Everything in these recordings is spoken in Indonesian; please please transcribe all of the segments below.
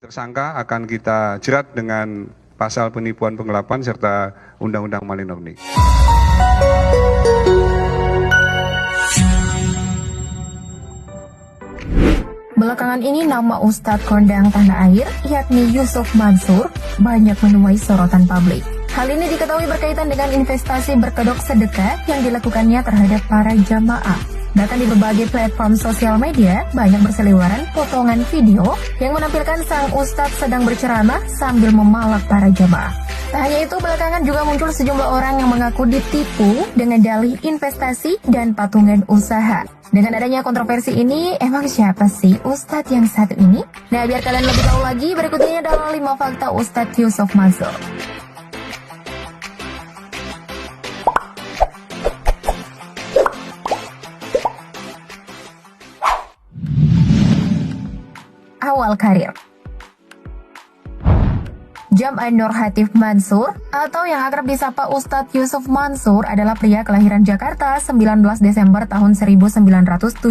Tersangka akan kita jerat dengan pasal penipuan penggelapan serta Undang-Undang Malinownik. Belakangan ini nama Ustadz Kondang Tanah Air, yakni Yusuf Mansur, banyak menuai sorotan publik. Hal ini diketahui berkaitan dengan investasi berkedok sedekah yang dilakukannya terhadap para jamaah. Bahkan di berbagai platform sosial media, banyak berseliweran potongan video yang menampilkan sang ustadz sedang berceramah sambil memalak para jamaah. Tak hanya itu, belakangan juga muncul sejumlah orang yang mengaku ditipu dengan dalih investasi dan patungan usaha. Dengan adanya kontroversi ini, emang siapa sih ustadz yang satu ini? Nah, biar kalian lebih tahu lagi, berikut ini adalah 5 fakta Ustadz Yusuf Mansur. Awal karir. Jam'an Nur Hatif Mansur atau yang akrab disapa Ustadz Yusuf Mansur adalah pria kelahiran Jakarta 19 Desember tahun 1976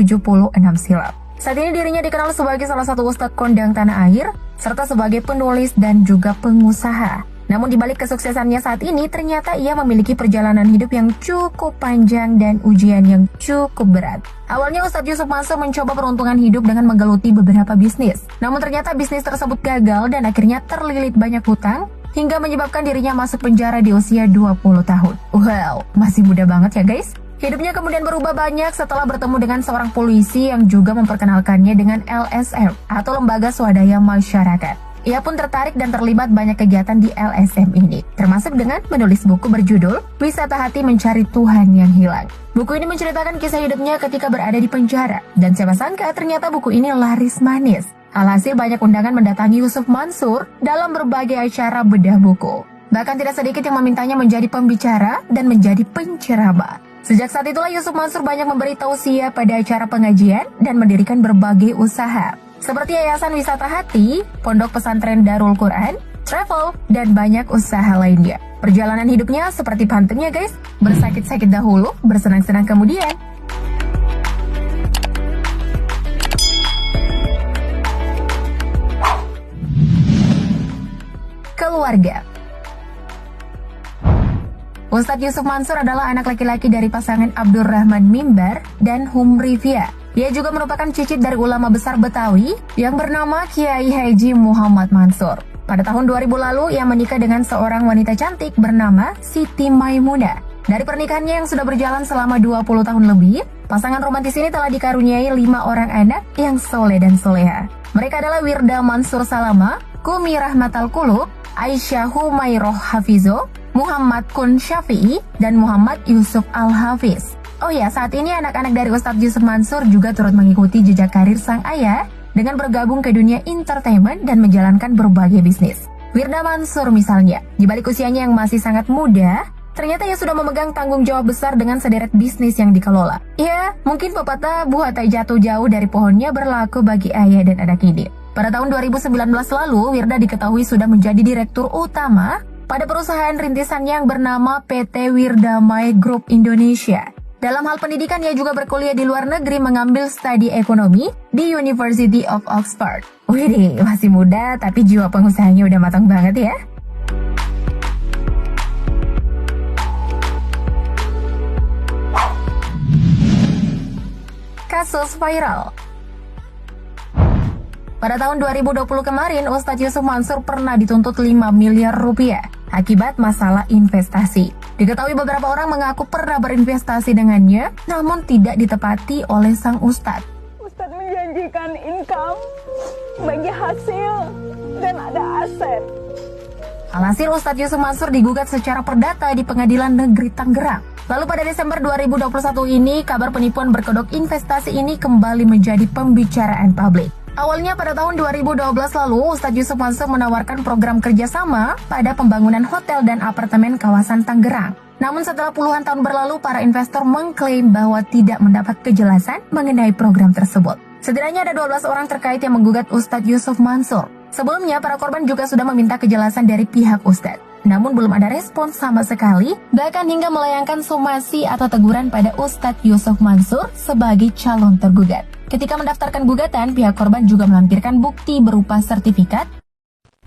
silam. Saat ini dirinya dikenal sebagai salah satu Ustadz Kondang Tanah Air serta sebagai penulis dan juga pengusaha. Namun di balik kesuksesannya saat ini, ternyata ia memiliki perjalanan hidup yang cukup panjang dan ujian yang cukup berat. Awalnya Ustadz Yusuf Mansur mencoba peruntungan hidup dengan menggeluti beberapa bisnis. Namun ternyata bisnis tersebut gagal dan akhirnya terlilit banyak hutang hingga menyebabkan dirinya masuk penjara di usia 20 tahun. Wow, masih muda banget ya guys. Hidupnya kemudian berubah banyak setelah bertemu dengan seorang polisi yang juga memperkenalkannya dengan LSM atau Lembaga Swadaya Masyarakat. Ia pun tertarik dan terlibat banyak kegiatan di LSM ini, termasuk dengan menulis buku berjudul Wisata Hati Mencari Tuhan yang Hilang. Buku ini menceritakan kisah hidupnya ketika berada di penjara, dan siapa sangka ternyata buku ini laris manis. Alhasil banyak undangan mendatangi Yusuf Mansur dalam berbagai acara bedah buku. Bahkan tidak sedikit yang memintanya menjadi pembicara dan menjadi penceramah. Sejak saat itulah Yusuf Mansur banyak memberi tausiah pada acara pengajian dan mendirikan berbagai usaha, seperti Yayasan Wisata Hati, Pondok Pesantren Darul Quran, travel, dan banyak usaha lainnya. Perjalanan hidupnya seperti pantengnya guys, bersakit-sakit dahulu, bersenang-senang kemudian. Keluarga. Ustadz Yusuf Mansur adalah anak laki-laki dari pasangan Abdurrahman Mimbar dan Humrifia. Ia juga merupakan cicit dari ulama besar Betawi yang bernama Kiai Haji Muhammad Mansur. Pada tahun 2000 lalu, ia menikah dengan seorang wanita cantik bernama Siti Maimunah. Dari pernikahannya yang sudah berjalan selama 20 tahun lebih, pasangan romantis ini telah dikaruniai 5 orang anak yang soleh dan soleha. Mereka adalah Wirda Mansur Salama, Kumi Rahmatal Qulub, Aisyah Humairoh Hafizo, Muhammad Kun Syafi'i, dan Muhammad Yusuf Al-Hafiz. Oh ya, saat ini anak-anak dari Ustadz Yusuf Mansur juga turut mengikuti jejak karir sang ayah dengan bergabung ke dunia entertainment dan menjalankan berbagai bisnis. Wirda Mansur misalnya, di balik usianya yang masih sangat muda, ternyata ia sudah memegang tanggung jawab besar dengan sederet bisnis yang dikelola. Ya, mungkin pepatah buah tak jatuh jauh dari pohonnya berlaku bagi ayah dan anak ini. Pada tahun 2019 lalu, Wirda diketahui sudah menjadi direktur utama pada perusahaan rintisan yang bernama PT Wirdamai Group Indonesia. Dalam hal pendidikan, ia juga berkuliah di luar negeri mengambil studi ekonomi di University of Oxford. Wih, masih muda tapi jiwa pengusahanya udah matang banget ya. Kasus viral. Pada tahun 2020 kemarin, Ustadz Yusuf Mansur pernah dituntut 5 miliar rupiah akibat masalah investasi. Diketahui beberapa orang mengaku pernah berinvestasi dengannya, namun tidak ditepati oleh sang ustadz. Ustadz menjanjikan income, bagi hasil, dan ada aset. Alhasil Ustadz Yusuf Mansur digugat secara perdata di Pengadilan Negeri Tangerang. Lalu pada Desember 2021 ini, kabar penipuan berkedok investasi ini kembali menjadi pembicaraan publik. Awalnya pada tahun 2012 lalu, Ustadz Yusuf Mansur menawarkan program kerjasama pada pembangunan hotel dan apartemen kawasan Tangerang. Namun setelah puluhan tahun berlalu, para investor mengklaim bahwa tidak mendapat kejelasan mengenai program tersebut. Setidaknya ada 12 orang terkait yang menggugat Ustadz Yusuf Mansur. Sebelumnya, para korban juga sudah meminta kejelasan dari pihak Ustadz. Namun belum ada respons sama sekali, bahkan hingga melayangkan somasi atau teguran pada Ustadz Yusuf Mansur sebagai calon tergugat. Ketika mendaftarkan gugatan, pihak korban juga melampirkan bukti berupa sertifikat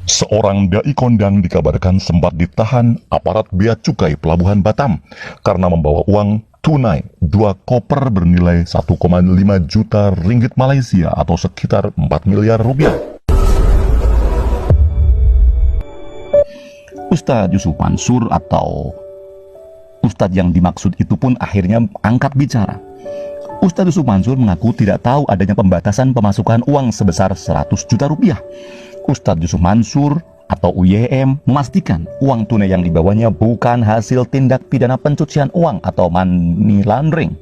Seorang dai kondang dikabarkan sempat ditahan aparat bea cukai Pelabuhan Batam karena membawa uang tunai 2 koper bernilai 1,5 juta ringgit Malaysia atau sekitar 4 miliar rupiah. Ustadz Yusuf Mansur atau Ustadz yang dimaksud itu pun akhirnya angkat bicara. Ustadz Yusuf Mansur mengaku tidak tahu adanya pembatasan pemasukan uang sebesar 100 juta rupiah. Ustadz Yusuf Mansur atau UYM memastikan uang tunai yang dibawanya bukan hasil tindak pidana pencucian uang atau money laundering.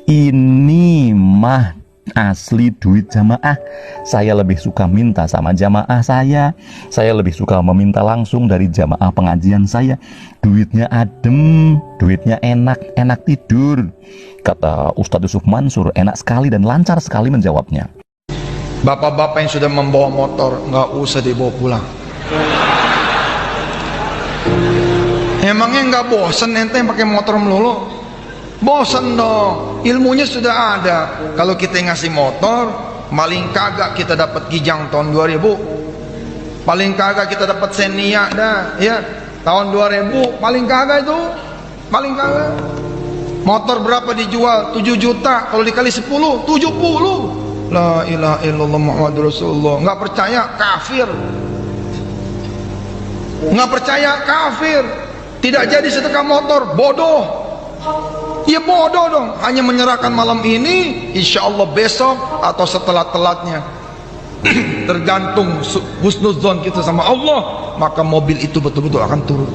Ini mah asli duit jamaah. Saya lebih suka minta sama jamaah saya lebih suka meminta langsung dari jamaah pengajian saya. Duitnya adem, duitnya enak tidur. Kata Ustadz Yusuf Mansur enak sekali dan lancar sekali menjawabnya. Bapak-bapak yang sudah membawa motor nggak usah dibawa pulang. Emangnya nggak bosen ente pakai motor melulu? Bosen dong. Ilmunya sudah ada. Kalau kita ngasih motor, paling kagak kita dapat Kijang tahun 2000. Paling kagak kita dapat Xenia dah, ya. Tahun 2000 paling kagak itu. Paling kagak. Motor berapa dijual? 7 juta. Kalau dikali 10, 70. La ilaha illallah Muhammadur Rasulullah. Nggak percaya kafir. Nggak percaya kafir. Tidak jadi sedekah motor, bodoh. Ya bodoh dong. Hanya menyerahkan malam ini, insya Allah besok atau setelah telatnya. Tergantung husnuzon kita sama Allah, maka mobil itu betul-betul akan turun.